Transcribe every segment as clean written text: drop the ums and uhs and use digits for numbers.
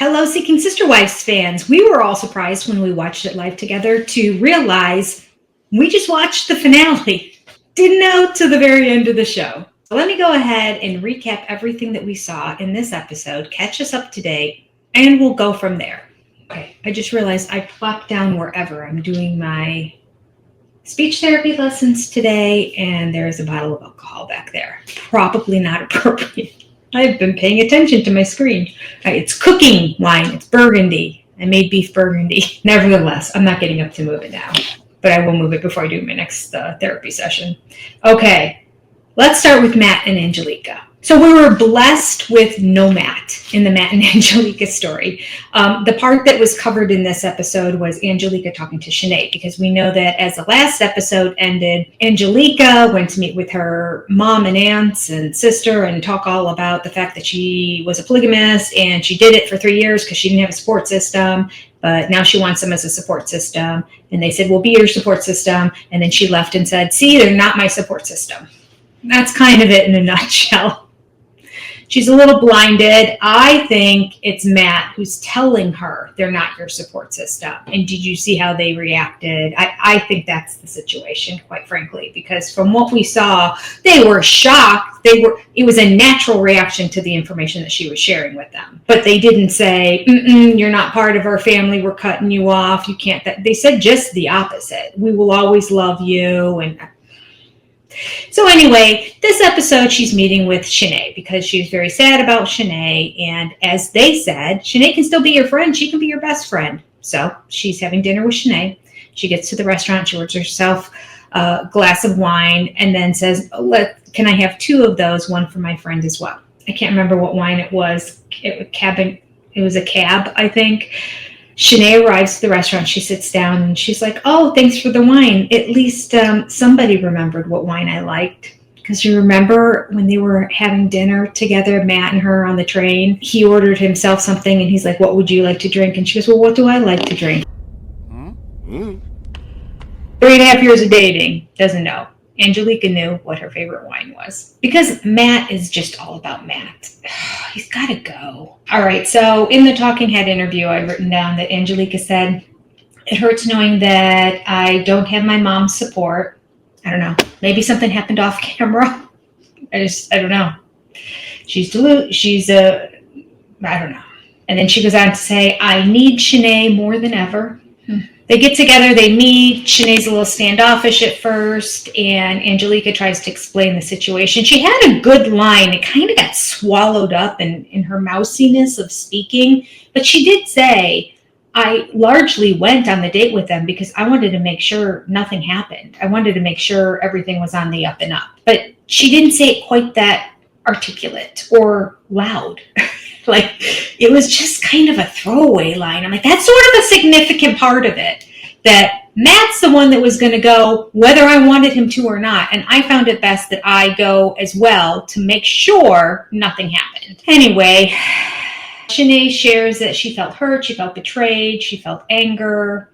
Hello, Seeking Sister Wives fans. We were all surprised when we watched it live together to realize we just watched the finale. Didn't know to the very end of the show. So let me go ahead and recap everything that we saw in this episode, catch us up to date, and we'll go from there. Okay, I just realized I plopped down wherever. I'm doing my speech therapy lessons today, and there's a bottle of alcohol back there. Probably not appropriate. I've been paying attention to my screen. It's cooking wine. It's burgundy. I made beef burgundy. Nevertheless, I'm not getting up to move it now, but I will move it before I do my next therapy session. Okay, let's start with Matt and Angelica. So we were blessed with no Matt in the Matt and Angelica story. The part that was covered in this episode was Angelica talking to Sinead, because we know that as the last episode ended, Angelica went to meet with her mom and aunts and sister and talk all about the fact that she was a polygamist and she did it for 3 years because she didn't have a support system, but now she wants them as a support system. And they said, we'll be your support system. And then she left and said, see, they're not my support system. That's kind of it in a nutshell. She's a little blinded. I think it's Matt who's telling her they're not your support system. And did you see how they reacted? I think that's the situation, quite frankly, because from what we saw, they were shocked. It was a natural reaction to the information that she was sharing with them. But they didn't say, you're not part of our family. We're cutting you off. You can't. They said just the opposite. We will always love you. And so anyway, this episode, she's meeting with Sinead because she's very sad about Sinead. And as they said, Sinead can still be your friend. She can be your best friend. So she's having dinner with Sinead. She gets to the restaurant. She orders herself a glass of wine and then says, can I have 2 of those? One for my friend as well. I can't remember what wine it was. It was a cab, I think. Sinead arrives at the restaurant. She sits down and she's like, oh, thanks for the wine. At least somebody remembered what wine I liked. Because you remember when they were having dinner together, Matt and her on the train, he ordered himself something and he's like, what would you like to drink? And she goes, well, what do I like to drink? 3.5 years of dating, doesn't know. Angelica knew what her favorite wine was. Because Matt is just all about Matt. He's got to go. All right, so in the Talking Head interview, I've written down that Angelica said, it hurts knowing that I don't have my mom's support. I don't know. Maybe something happened off camera. I don't know. I don't know. And then she goes on to say, I need Sinead more than ever. They get together, they meet. Sinead's a little standoffish at first, and Angelica tries to explain the situation. She had a good line. It kind of got swallowed up in her mousiness of speaking, but she did say, I largely went on the date with them because I wanted to make sure nothing happened. I wanted to make sure everything was on the up and up. But she didn't say it quite that articulate or loud. Like, it was just kind of a throwaway line. I'm like, that's sort of a significant part of it, that Matt's the one that was going to go whether I wanted him to or not. And I found it best that I go as well to make sure nothing happened. Anyway, Sinead shares that she felt hurt, she felt betrayed, she felt anger.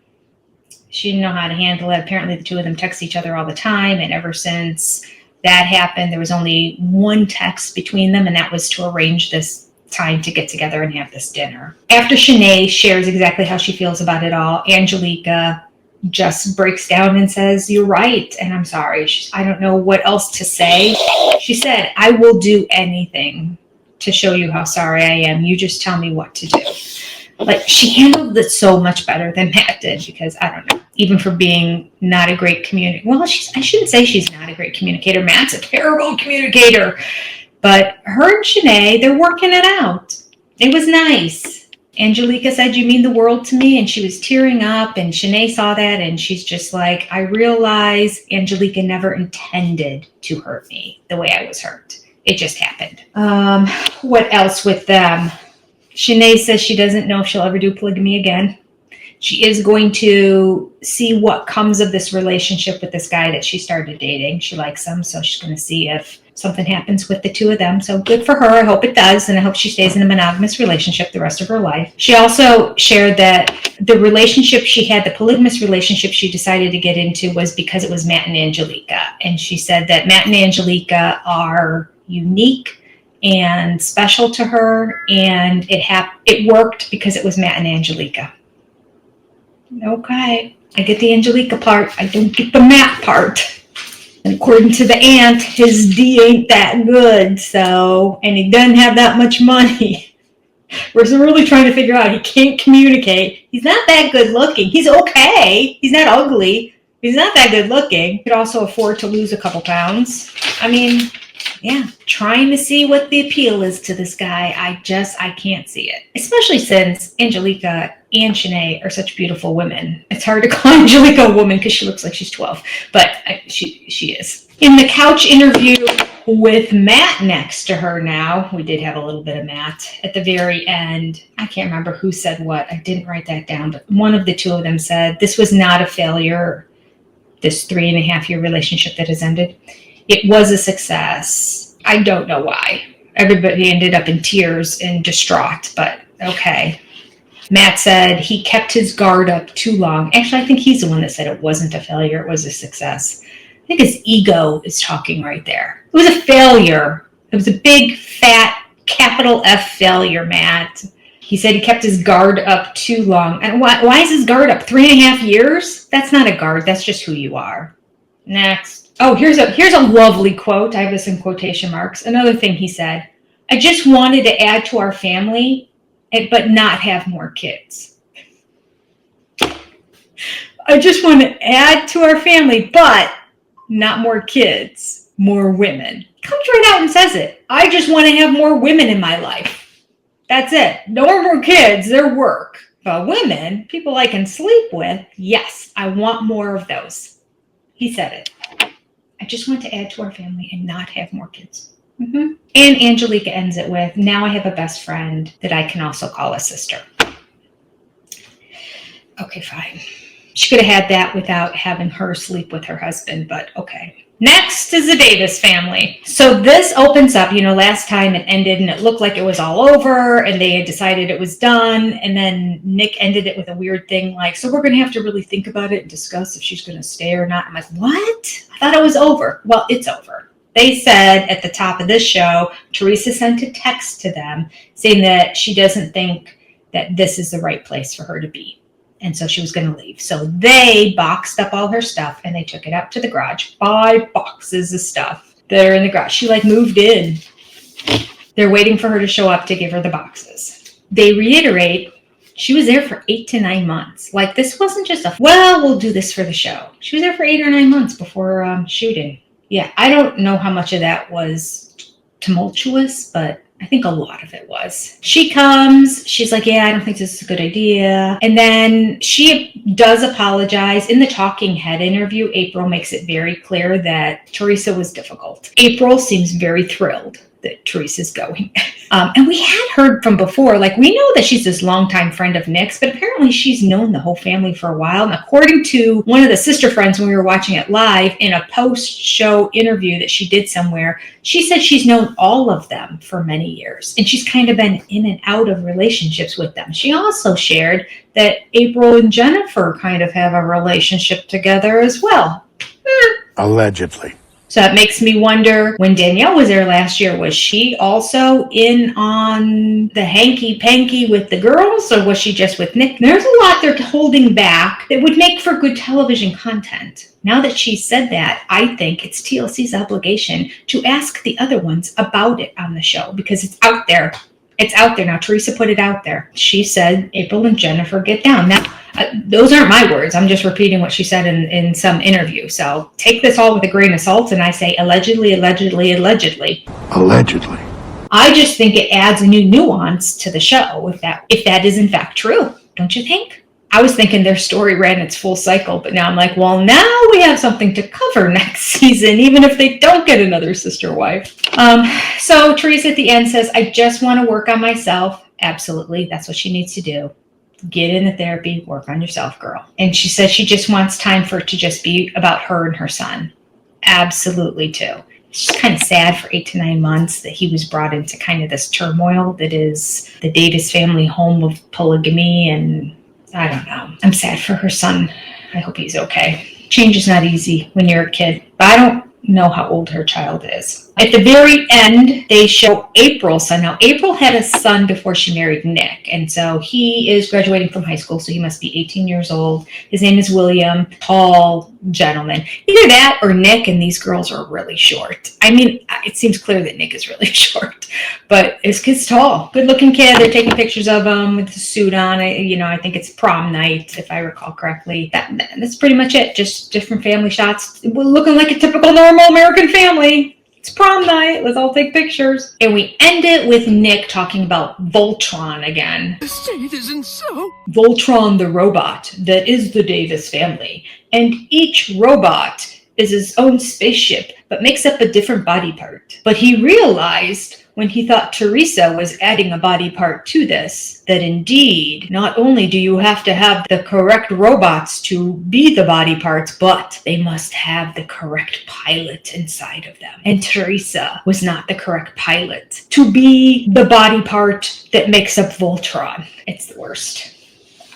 She didn't know how to handle it. Apparently the 2 of them text each other all the time. And ever since that happened, there was only one text between them, and that was to arrange this time to get together and have this dinner. After Sinead shares exactly how she feels about it all, Angelica just breaks down and says, you're right, and I'm sorry. I don't know what else to say. She said, I will do anything to show you how sorry I am. You just tell me what to do. Like, she handled it so much better than Matt did, because, I don't know, even for being not a great communicator. Well, I shouldn't say she's not a great communicator. Matt's a terrible communicator. But her and Sinead, they're working it out. It was nice. Angelica said, you mean the world to me? And she was tearing up, and Sinead saw that, and she's just like, I realize Angelica never intended to hurt me the way I was hurt. It just happened. What else with them? Sinead says she doesn't know if she'll ever do polygamy again. She is going to see what comes of this relationship with this guy that she started dating. She likes him, so she's going to see if something happens with the 2 of them. So good for her. I hope it does, and I hope she stays in a monogamous relationship the rest of her life. She also shared that the relationship she had, the polygamous relationship she decided to get into, was because it was Matt and Angelica. And she said that Matt and Angelica are unique and special to her, and it worked because it was Matt and Angelica. Okay, I get the Angelica part, I don't get the Matt part. And according to the aunt, his D ain't that good, and he doesn't have that much money. We're really trying to figure out, he can't communicate. He's not that good looking. He's okay. He's not ugly. He's not that good looking. He could also afford to lose a couple pounds. I mean, yeah, trying to see what the appeal is to this guy. I can't see it. Especially since Angelica and Shanae are such beautiful women. It's hard to call Angelica a woman because she looks like she's 12, but she is. In the couch interview with Matt next to her now, we did have a little bit of Matt at the very end. I can't remember who said what. I didn't write that down, but one of the two of them said, this was not a failure, this 3.5-year relationship that has ended. It was a success. I don't know why. Everybody ended up in tears and distraught, but okay. Matt said he kept his guard up too long. Actually, I think he's the one that said it wasn't a failure, it was a success. I think his ego is talking right there. It was a failure. It was a big, fat, capital F failure, Matt. He said he kept his guard up too long. And why is his guard up? 3.5 years? That's not a guard. That's just who you are. Next. Oh, here's a lovely quote. I have this in quotation marks. Another thing he said. I just wanted to add to our family, but not have more kids. I just want to add to our family, but not more kids, more women. Comes right out and says it. I just want to have more women in my life. That's it. No more kids, they're work. But women, people I can sleep with, yes, I want more of those. He said it. I just want to add to our family and not have more kids. And Angelica ends it with, now I have a best friend that I can also call a sister. Okay, fine. She could have had that without having her sleep with her husband, but okay. Next is the Davis family. So this opens up, last time it ended and it looked like it was all over and they had decided it was done. And then Nick ended it with a weird thing like, so we're going to have to really think about it and discuss if she's going to stay or not. I'm like, what? I thought it was over. Well, it's over. They said at the top of this show, Teresa sent a text to them saying that she doesn't think that this is the right place for her to be. And so she was going to leave. So they boxed up all her stuff and they took it out to the garage. 5 boxes of stuff that are in the garage. She moved in. They're waiting for her to show up to give her the boxes. They reiterate she was there for 8 to 9 months. This wasn't just we'll do this for the show. She was there for 8 or 9 months before shooting. Yeah, I don't know how much of that was tumultuous, but I think a lot of it was. She comes, she's like, yeah, I don't think this is a good idea. And then she does apologize. In the talking head interview, April makes it very clear that Teresa was difficult. April seems very thrilled that Teresa's going. And we had heard from before, we know that she's this longtime friend of Nick's, but apparently she's known the whole family for a while. And according to one of the sister friends when we were watching it live, in a post-show interview that she did somewhere, she said she's known all of them for many years. And she's kind of been in and out of relationships with them. She also shared that April and Jennifer kind of have a relationship together as well. Allegedly. So that makes me wonder, when Danielle was there last year, was she also in on the hanky-panky with the girls, or was she just with Nick? There's a lot they're holding back that would make for good television content. Now that she said that, I think it's TLC's obligation to ask the other ones about it on the show, because it's out there. It's out there now. Teresa put it out there. She said April and Jennifer get down. Now, those aren't my words. I'm just repeating what she said in some interview. So take this all with a grain of salt, and I say allegedly, allegedly, allegedly. Allegedly. I just think it adds a new nuance to the show if that is in fact true. Don't you think? I was thinking their story ran its full cycle, but now I'm like, well, now we have something to cover next season, even if they don't get another sister wife. So Teresa at the end says, I just want to work on myself. Absolutely. That's what she needs to do. Get into therapy, work on yourself, girl. And she says she just wants time for it to just be about her and her son. Absolutely, too. It's just kind of sad for 8 to 9 months that he was brought into kind of this turmoil that is the Davis family home of polygamy, and I don't know. I'm sad for her son. I hope he's okay. Change is not easy when you're a kid. But know how old her child is. At the very end, they show April's son. Now, April had a son before she married Nick, and so he is graduating from high school, so he must be 18 years old. His name is William, tall gentleman. Either that or Nick, and these girls are really short. I mean, it seems clear that Nick is really short, but his kid's tall. Good-looking kid. They're taking pictures of him with the suit on. I think it's prom night, if I recall correctly. That's pretty much it. Just different family shots. We're looking like a typical normal American family. It's prom night. Let's all take pictures. And we end it with Nick talking about Voltron again. The state isn't so. Voltron, the robot that is the Davis family. And each robot is his own spaceship, but makes up a different body part. But he realized when he thought Teresa was adding a body part to this, that indeed, not only do you have to have the correct robots to be the body parts, but they must have the correct pilot inside of them. And Teresa was not the correct pilot to be the body part that makes up Voltron. It's the worst.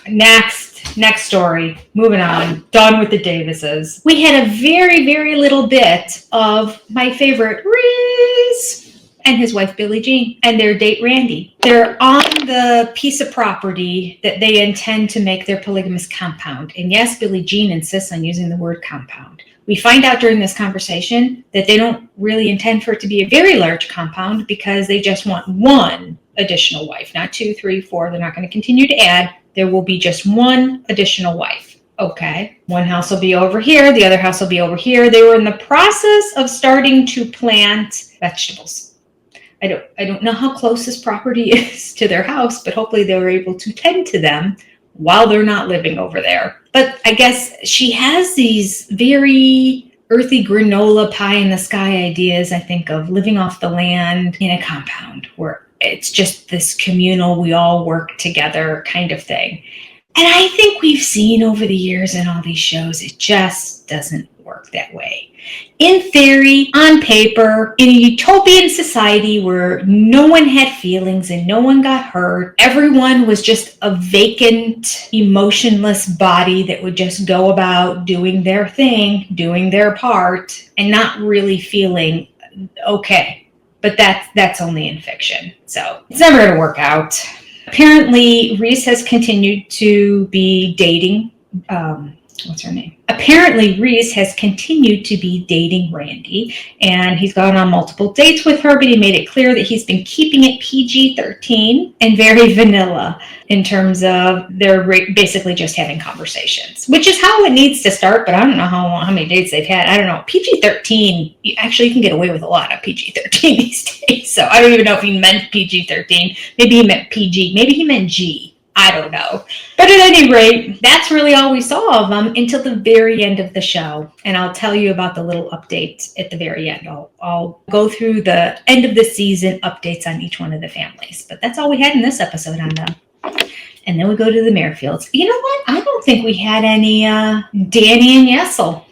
Next story. Moving on. Done with the Davises. We had a very, very little bit of my favorite, Reese, and his wife, Billie Jean, and their date, Randy. They're on the piece of property that they intend to make their polygamous compound. And yes, Billie Jean insists on using the word compound. We find out during this conversation that they don't really intend for it to be a very large compound because they just want one additional wife, not 2, 3, 4. They're not going to continue to add. There will be just one additional wife. Okay. One house will be over here. The other house will be over here. They were in the process of starting to plant vegetables. I don't know how close this property is to their house, but hopefully they were able to tend to them while they're not living over there. But I guess she has these very earthy granola pie in the sky ideas, I think, of living off the land in a compound where it's just this communal, we all work together kind of thing. And I think we've seen over the years in all these shows, it just doesn't work that way. In theory, on paper, in a utopian society where no one had feelings and no one got hurt, everyone was just a vacant, emotionless body that would just go about doing their thing, doing their part, and not really feeling okay. But that's only in fiction. So it's never going to work out. Apparently, Reese has continued to be dating, what's her name? Apparently, Reese has continued to be dating Randy, and he's gone on multiple dates with her, but he made it clear that he's been keeping it PG-13 and very vanilla in terms of they're basically just having conversations, which is how it needs to start, but I don't know how many dates they've had. I don't know. PG-13, you can get away with a lot of PG-13 these days, so I don't even know if he meant PG-13. Maybe he meant PG. Maybe he meant G. I don't know. But at any rate, that's really all we saw of them until the very end of the show. And I'll tell you about the little update at the very end. I'll go through the end of the season updates on each one of the families. But that's all we had in this episode on them. And then we go to the Merrifields. You know what? I don't think we had any Danny and Yessel.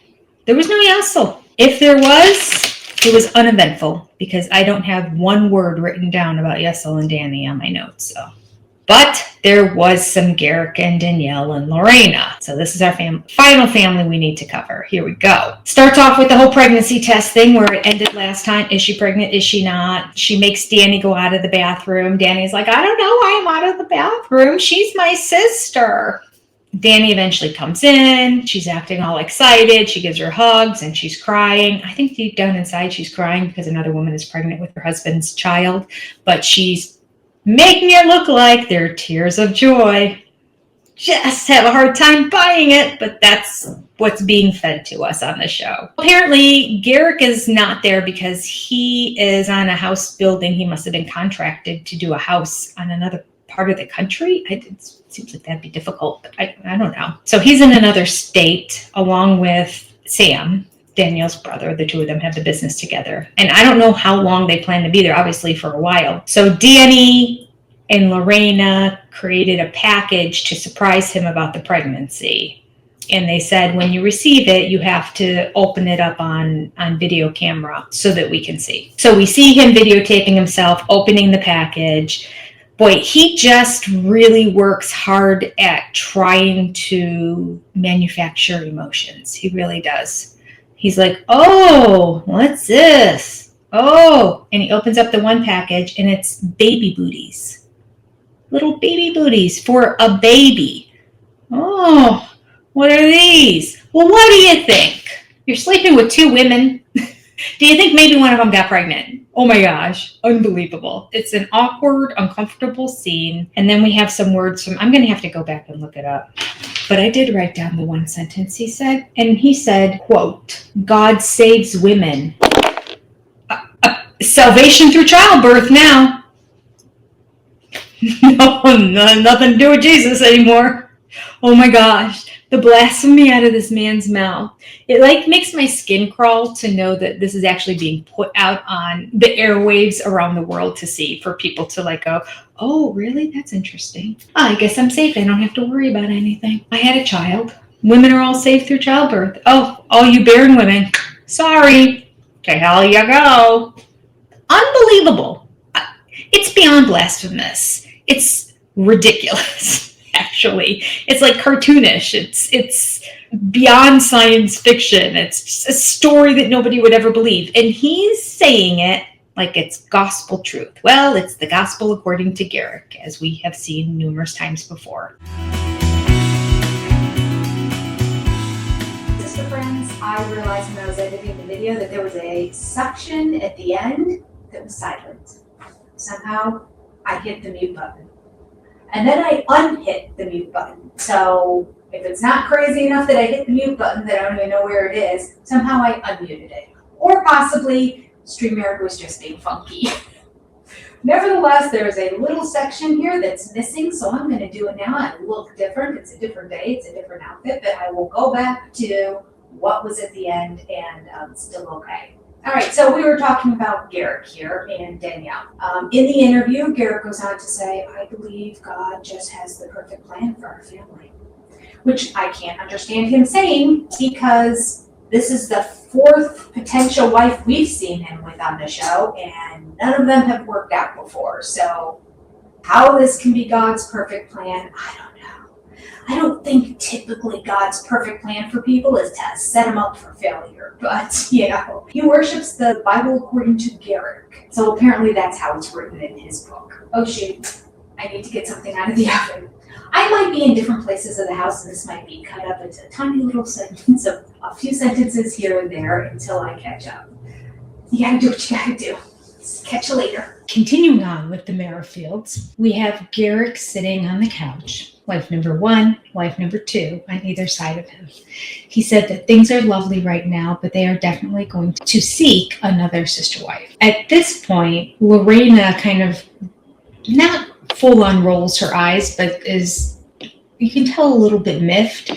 There was no Yessel. If there was, it was uneventful because I don't have one word written down about Yessel and Danny on my notes. But there was some Garrick and Danielle and Lorena. So this is our final family we need to cover. Here we go. Starts off with the whole pregnancy test thing where it ended last time. Is she pregnant? Is she not? She makes Danny go out of the bathroom. Danny's like, I don't know why I'm out of the bathroom. She's my sister. Danny eventually comes in. She's acting all excited. She gives her hugs and she's crying. I think deep down inside she's crying because another woman is pregnant with her husband's child. But she's making it look like they're tears of joy. Just have a hard time buying it, but that's what's being fed to us on the show. Apparently, Garrick is not there because he is on a house building. He must have been contracted to do a house on another part of the country. It seems like that'd be difficult, but I don't know. So he's in another state along with Sam, Danielle's brother. The two of them have the business together. And I don't know how long they plan to be there, obviously for a while. So Danny and Lorena created a package to surprise him about the pregnancy. And they said, when you receive it, you have to open it up on video camera so that we can see. So we see him videotaping himself, opening the package. Boy, he just really works hard at trying to manufacture emotions. He really does. He's like, oh, what's this? Oh, and he opens up the one package and it's baby booties. Little baby booties for a baby. Oh, what are these? Well, what do you think? You're sleeping with two women. Do you think maybe one of them got pregnant? Oh my gosh, unbelievable. It's an awkward, uncomfortable scene. And then we have some words from, I'm going to have to go back and look it up. But I did write down the one sentence he said. And he said, quote, God saves women. Salvation through childbirth now. No, nothing to do with Jesus anymore. Oh my gosh, the blasphemy out of this man's mouth. It makes my skin crawl to know that this is actually being put out on the airwaves around the world to see, for people to go, oh, really? That's interesting. I guess I'm safe. I don't have to worry about anything. I had a child. Women are all safe through childbirth. Oh, all you barren women, sorry. To hell you go. Unbelievable. It's beyond blasphemous. It's ridiculous. Actually, it's like cartoonish. It's beyond science fiction. It's just a story that nobody would ever believe, and he's saying it like it's gospel truth. Well, it's the gospel according to Garrick, as we have seen numerous times before. Sister friends, I realized when I was editing the video that there was a suction at the end that was silent. Somehow I hit the mute button. And then I unhit the mute button. So if it's not crazy enough that I hit the mute button that I don't even know where it is, somehow I unmuted it. Or possibly StreamYard was just being funky. Nevertheless, there is a little section here that's missing, so I'm going to do it now. I look different. It's a different day. It's a different outfit, but I will go back to what was at the end, and it's still okay. All right, so we were talking about Garrick here and Danielle. In the interview, Garrick goes on to say, I believe God just has the perfect plan for our family, which I can't understand him saying, because this is the fourth potential wife we've seen him with on the show, and none of them have worked out before. So how this can be God's perfect plan, I don't know. I don't think typically God's perfect plan for people is to set them up for failure, but he worships the Bible according to Garrick. So apparently that's how it's written in his book. Oh shoot, I need to get something out of the oven. I might be in different places of the house, and this might be cut up into a tiny little sentence of a few sentences here and there until I catch up. You gotta do what you gotta do. Catch you later. Continuing on with the Merrifields, we have Garrick sitting on the couch. Wife number one, wife number two on either side of him. He said that things are lovely right now, but they are definitely going to seek another sister wife. At this point, Lorena kind of not full on rolls her eyes, but you can tell a little bit miffed.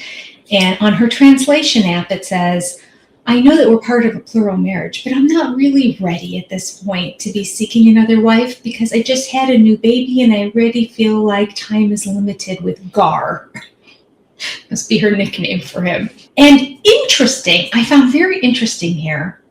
And on her translation app, it says, I know that we're part of a plural marriage, but I'm not really ready at this point to be seeking another wife, because I just had a new baby and I already feel like time is limited with Gar. Must be her nickname for him. And interesting, I found very interesting here,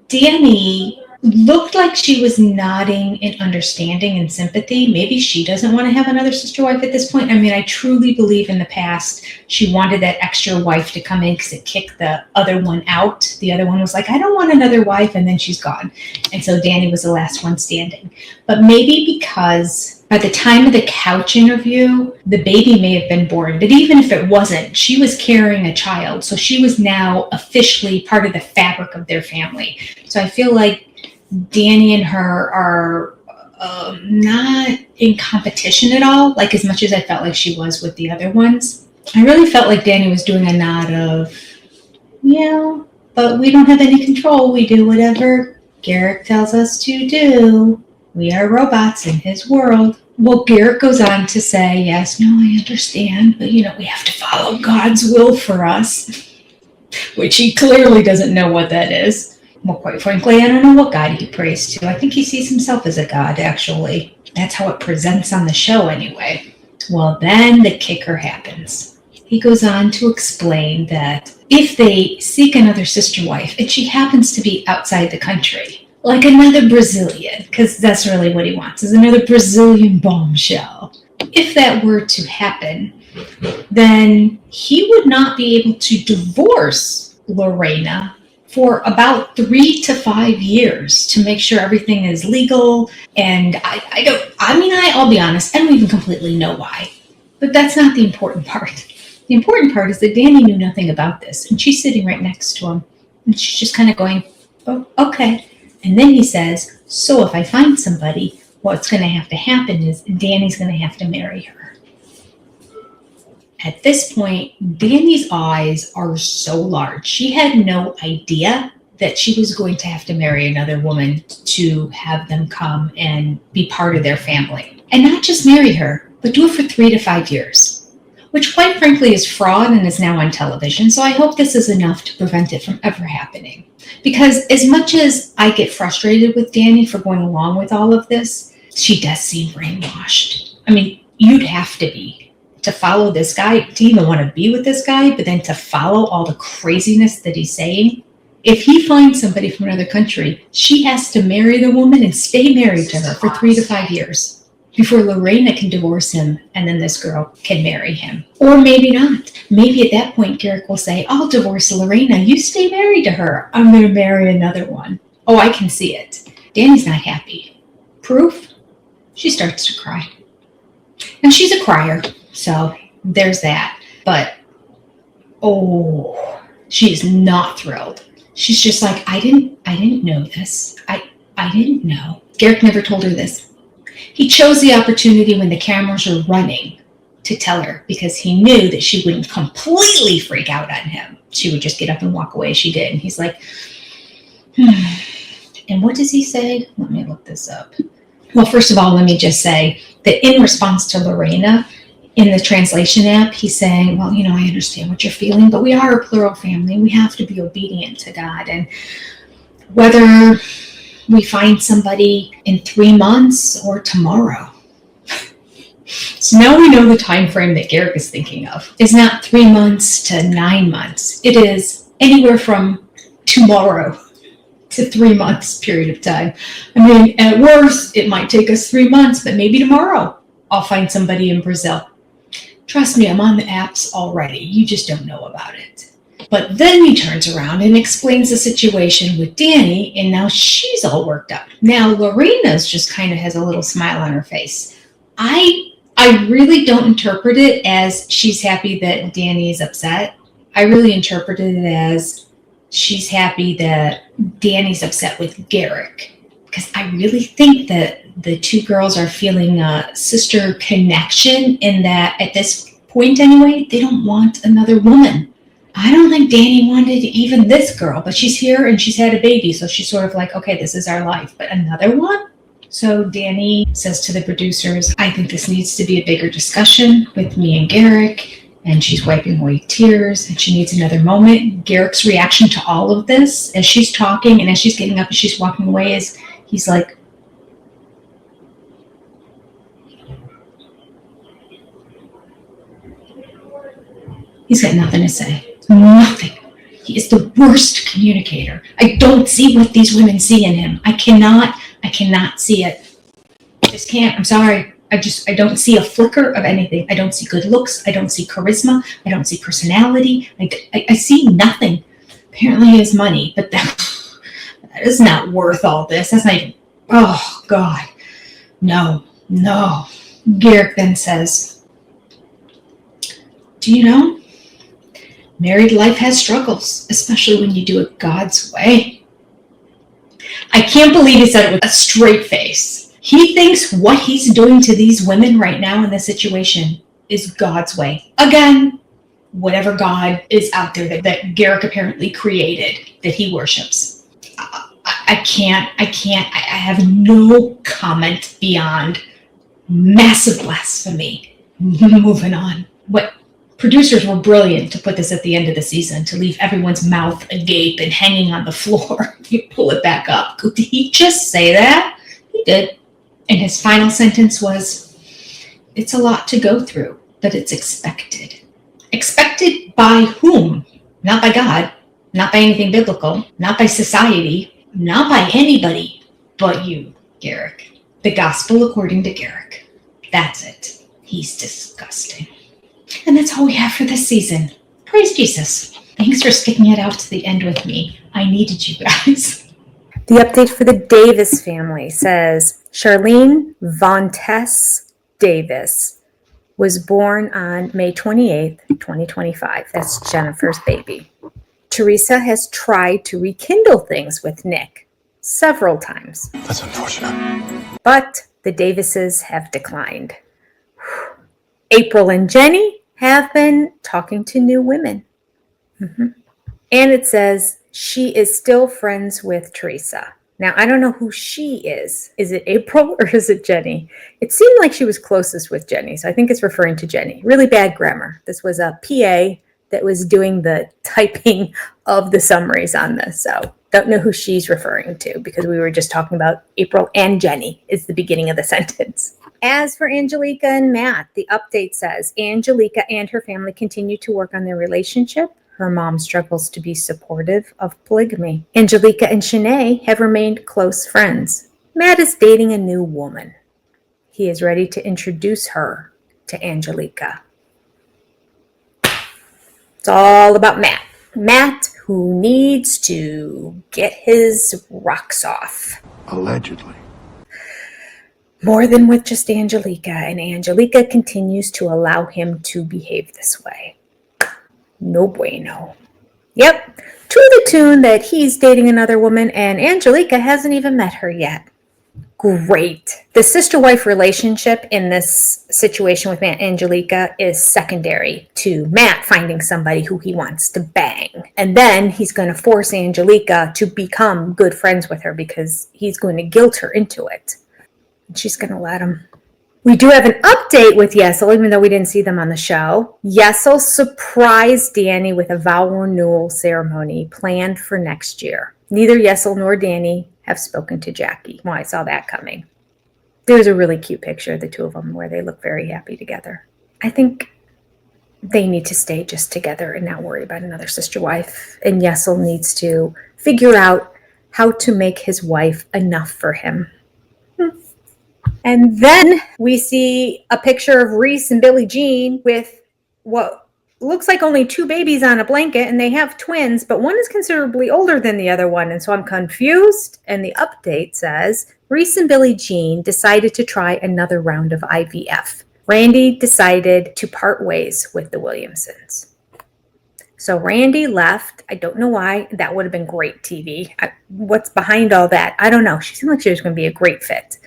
Danny looked like she was nodding in understanding and sympathy. Maybe she doesn't want to have another sister wife at this point. I mean, I truly believe in the past she wanted that extra wife to come in because it kicked the other one out. The other one was like, I don't want another wife, and then she's gone. And so Danny was the last one standing. But maybe because by the time of the couch interview, the baby may have been born. But even if it wasn't, she was carrying a child. So she was now officially part of the fabric of their family. So I feel like Danny and her are not in competition at all, like as much as I felt like she was with the other ones. I really felt like Danny was doing a nod of, yeah, but we don't have any control. We do whatever Garrick tells us to do. We are robots in his world. Well, Garrick goes on to say, yes, no, I understand, but we have to follow God's will for us, which he clearly doesn't know what that is. Well, quite frankly, I don't know what God he prays to. I think he sees himself as a God, actually. That's how it presents on the show anyway. Well, then the kicker happens. He goes on to explain that if they seek another sister wife, and she happens to be outside the country, like another Brazilian, because that's really what he wants, is another Brazilian bombshell. If that were to happen, then he would not be able to divorce Lorena for about 3 to 5 years to make sure everything is legal. And I'll be honest, I don't even completely know why. But that's not the important part. The important part is that Danny knew nothing about this, and she's sitting right next to him. And she's just kind of going, oh, okay. And then he says, so if I find somebody, what's going to have to happen is Danny's going to have to marry her. At this point, Danny's eyes are so large. She had no idea that she was going to have to marry another woman to have them come and be part of their family. And not just marry her, but do it for 3 to 5 years, which quite frankly is fraud and is now on television. So I hope this is enough to prevent it from ever happening. Because as much as I get frustrated with Danny for going along with all of this, she does seem brainwashed. I mean, you'd have to be to follow this guy, to even want to be with this guy, but then to follow all the craziness that he's saying. If he finds somebody from another country, she has to marry the woman and stay married to her for 3 to 5 years before Lorena can divorce him and then this girl can marry him. Or maybe not. Maybe at that point, Garrick will say, I'll divorce Lorena. You stay married to her. I'm going to marry another one. Oh, I can see it. Danny's not happy. Proof? She starts to cry. And she's a crier, so there's that. But, oh, she's not thrilled. She's just like, I didn't know this. I didn't know. Garrick never told her this. He chose the opportunity when the cameras were running to tell her because he knew that she wouldn't completely freak out on him. She would just get up and walk away. She did. And he's like, And what does he say? Let me look this up. Well, first of all, let me just say that in response to Lorena, in the translation app, he's saying, well, I understand what you're feeling, but we are a plural family. We have to be obedient to God. And whether we find somebody in 3 months or tomorrow. So now we know the time frame that Garrick is thinking of. It's not 3 months to 9 months. It is anywhere from tomorrow to 3 months period of time. I mean, at worst, it might take us 3 months, but maybe tomorrow I'll find somebody in Brazil. Trust me, I'm on the apps already. You just don't know about it. But then he turns around and explains the situation with Danny, and now she's all worked up. Now Lorena's just kind of has a little smile on her face. I really don't interpret it as she's happy that Danny is upset. I really interpreted it as she's happy that Danny's upset with Garrick. Because I really think that the two girls are feeling a sister connection in that at this point anyway, they don't want another woman. I don't think Danny wanted even this girl, but she's here and she's had a baby. So she's sort of like, okay, this is our life, but another one? So Danny says to the producers, I think this needs to be a bigger discussion with me and Garrick. And she's wiping away tears and she needs another moment. Garrick's reaction to all of this as she's talking and as she's getting up and she's walking away is he's like, he's got nothing to say. Nothing. He is the worst communicator. I don't see what these women see in him. I cannot see it. I just can't. I'm sorry. I don't see a flicker of anything. I don't see good looks. I don't see charisma. I don't see personality. I see nothing. Apparently he has money, but that is not worth all this. That's not even, oh God. No. Garrick then says, do you know, married life has struggles, especially when you do it God's way. I can't believe he said it with a straight face. He thinks what he's doing to these women right now in this situation is God's way. Again, whatever God is out there that Garrick apparently created, that he worships. I can't. I have no comment beyond massive blasphemy. Moving on. What producers were brilliant to put this at the end of the season, to leave everyone's mouth agape and hanging on the floor. You pull it back up. Did he just say that? He did. And his final sentence was, it's a lot to go through, but it's expected. Expected by whom? Not by God, not by anything biblical, not by society, not by anybody but you, Garrick. The gospel according to Garrick. That's it. He's disgusting. And that's all we have for this season. Praise Jesus. Thanks for sticking it out to the end with me. I needed you guys. The update for the Davis family says Charlene Von Tess Davis was born on May 28th, 2025. That's Jennifer's baby. Teresa has tried to rekindle things with Nick several times. That's unfortunate. But the Davises have declined. April and Jenny have been talking to new women. And it says she is still friends with Teresa. Now, I don't know who she is. Is it April or is it Jenny? It seemed like she was closest with Jenny, so I think it's referring to Jenny. Really bad grammar. This was a PA that was doing the typing of the summaries on this, so don't know who she's referring to because we were just talking about April and Jenny is the beginning of the sentence. As for Angelica and Matt, the update says Angelica and her family continue to work on their relationship. Her mom struggles to be supportive of polygamy. Angelica and Shanae have remained close friends. Matt is dating a new woman. He is ready to introduce her to Angelica. It's all about Matt. Matt, who needs to get his rocks off. Allegedly. More than with just Angelica, and Angelica continues to allow him to behave this way. No bueno. Yep, to the tune that he's dating another woman and Angelica hasn't even met her yet. Great. The sister-wife relationship in this situation with Matt and Angelica is secondary to Matt finding somebody who he wants to bang. And then he's going to force Angelica to become good friends with her because he's going to guilt her into it. And she's going to let him. We do have an update with Yesel, even though we didn't see them on the show. Yesel surprised Danny with a vow renewal ceremony planned for next year. Neither Yesel nor Danny have spoken to Jackie. Well, I saw that coming. There's a really cute picture of the two of them where they look very happy together. I think they need to stay just together and not worry about another sister wife. And Yesel needs to figure out how to make his wife enough for him. And then we see a picture of Reese and Billie Jean with what looks like only two babies on a blanket, and they have twins, but one is considerably older than the other one. And so I'm confused. And the update says Reese and Billie Jean decided to try another round of IVF. Randy decided to part ways with the Williamsons. So Randy left. I don't know why. That would have been great TV. What's behind all that? I don't know. She seemed like she was going to be a great fit.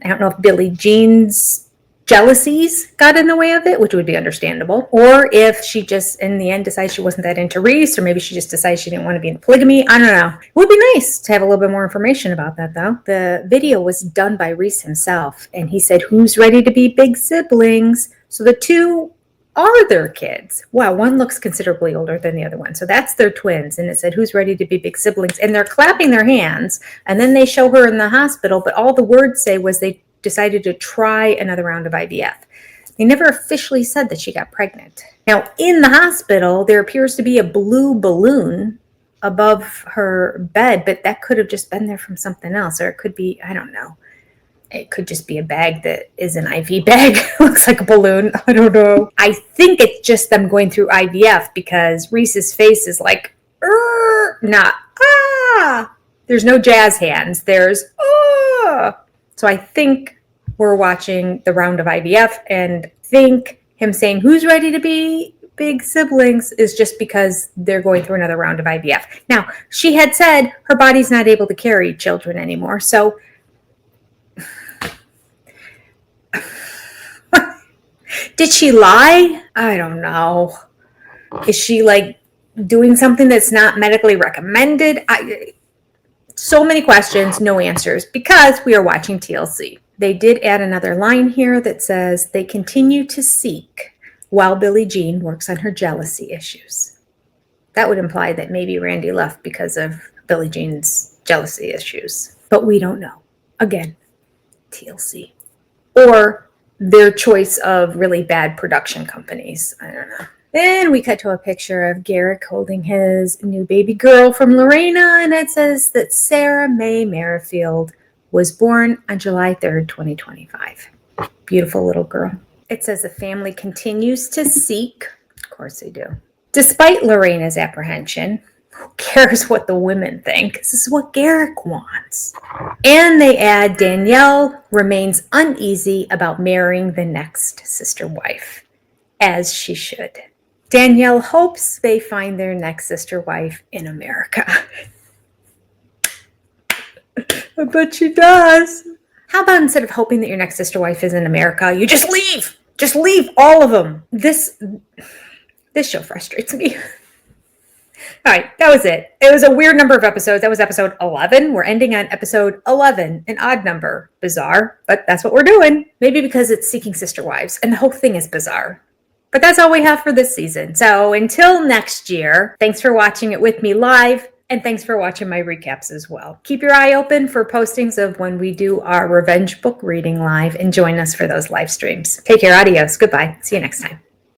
I don't know if Billie Jean's jealousies got in the way of it, which would be understandable, or if she just, in the end, decided she wasn't that into Reese, or maybe she just decided she didn't want to be in polygamy. I don't know. It would be nice to have a little bit more information about that, though. The video was done by Reese himself, and he said, "Who's ready to be big siblings?" So the two are their kids. Wow, one looks considerably older than the other one. So that's their twins. And it said, "Who's ready to be big siblings?" And they're clapping their hands. And then they show her in the hospital. But all the words say was they decided to try another round of IVF. They never officially said that she got pregnant. Now, in the hospital, there appears to be a blue balloon above her bed. But that could have just been there from something else. Or it could be, I don't know. It could just be a bag that is an IV bag. Looks like a balloon. I don't know. I think it's just them going through IVF because Reese's face is like, not, ah. There's no jazz hands. There's, ah. So I think we're watching the round of IVF and think him saying, "Who's ready to be big siblings?" is just because they're going through another round of IVF. Now, she had said her body's not able to carry children anymore. So did she lie? I don't know. Is she like doing something that's not medically recommended? So many questions, no answers, because we are watching TLC. They did add another line here that says they continue to seek while Billie Jean works on her jealousy issues. That would imply that maybe Randy left because of Billie Jean's jealousy issues, but we don't know. Again, TLC. Or their choice of really bad production companies. I don't know. Then we cut to a picture of Garrick holding his new baby girl from Lorena, and it says that Sarah Mae Merrifield was born on July 3rd, 2025. Beautiful little girl. It says the family continues to seek. Of course they do. Despite Lorena's apprehension, who cares what the women think? This is what Garrick wants. And they add Danielle remains uneasy about marrying the next sister wife, as she should. Danielle hopes they find their next sister wife in America. I bet she does. How about instead of hoping that your next sister wife is in America, you just leave? Just leave all of them. This show frustrates me. All right, that was it. It was a weird number of episodes. That was episode 11. We're ending on episode 11, an odd number. Bizarre, but that's what we're doing. Maybe because it's Seeking Sister Wives, and the whole thing is bizarre. But that's all we have for this season. So until next year, thanks for watching it with me live, and thanks for watching my recaps as well. Keep your eye open for postings of when we do our revenge book reading live, and join us for those live streams. Take care. Adios. Goodbye. See you next time.